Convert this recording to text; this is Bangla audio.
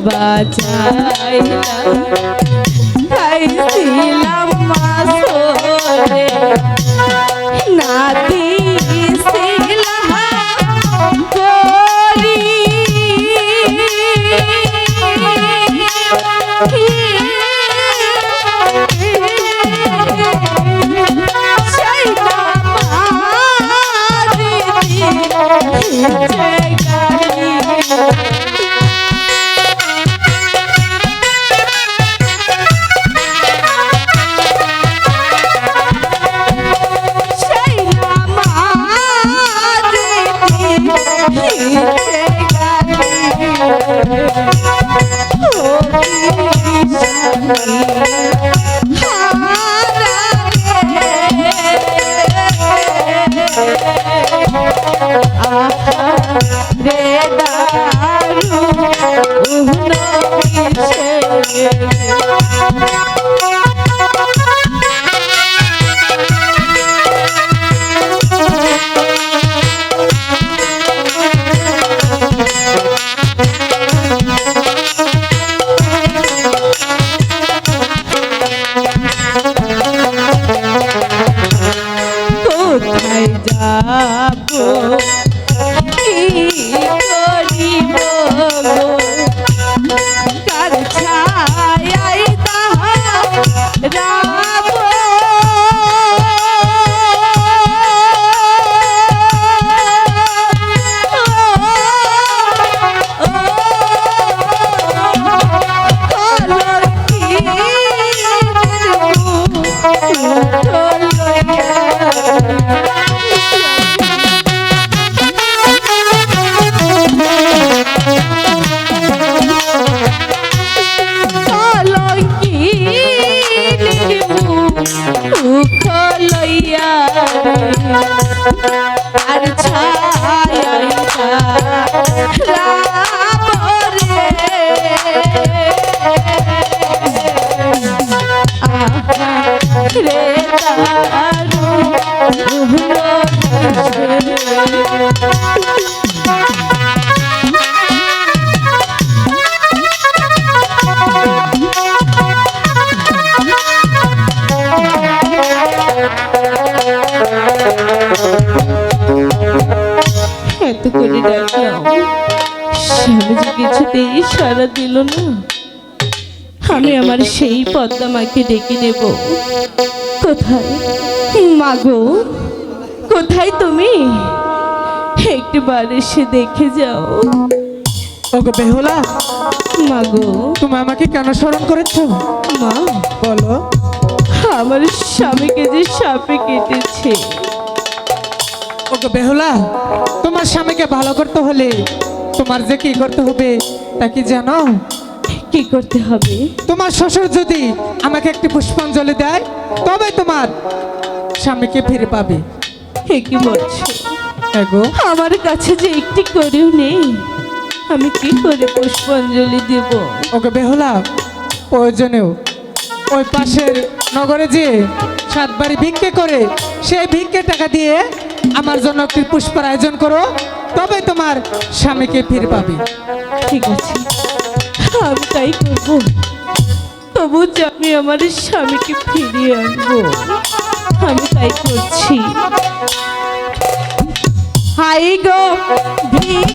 বাজাইলাম খাইছিলাম মাসরে না দিছিলাম করি সেই মামারি কোথায় যাবো কি করিব কার ছায়ায় দাঁড়াব আর ছায়ায় রাবরে রে দারু এত করে ডাকলাম স্বামী যে কিছুতেই সাড়া দিল না। আমি আমার সেই পদ্মা মাকে ডেকে নেব। কোথায় মাগো, কোথায় তুমি? একটিবার এসে দেখে যাও। ওগো বেহুলা, মাগো তুমি আমাকে কেন স্মরণ করেছো? মা বলো। আমার স্বামীকে যে সাপে কেটেছে। ওগো বেহুলা, তোমার স্বামীকে ভালো করতে হলে তোমার যে কি করতে হবে তা কি জানো? কি করতে হবে? তোমার শ্বশুর যদি আমাকে একটি পুষ্পাঞ্জলি দেয় তবে তোমার স্বামীকে ফিরে পাবে। হে কি বলছো? এগো আমার কাছে যে একটি করেও নেই, আমি কি করে পুষ্পাঞ্জলি দেব? ওগো বেহুলা, প্রয়োজনেও ওই পাশের নগরে যে 7 বাড়ি ভিক্ষে করে সেই ভিক্ষে টাকা দিয়ে আমার জন্য একটি পুষ্পের আয়োজন করো, তবে তোমার স্বামীকে ফিরে পাবে। ঠিক আছে, আমি তাই করবো। তবু যে আমি আমার স্বামীকে ফিরিয়ে আনবো, আমি তাই করছি। হাই গো ভিক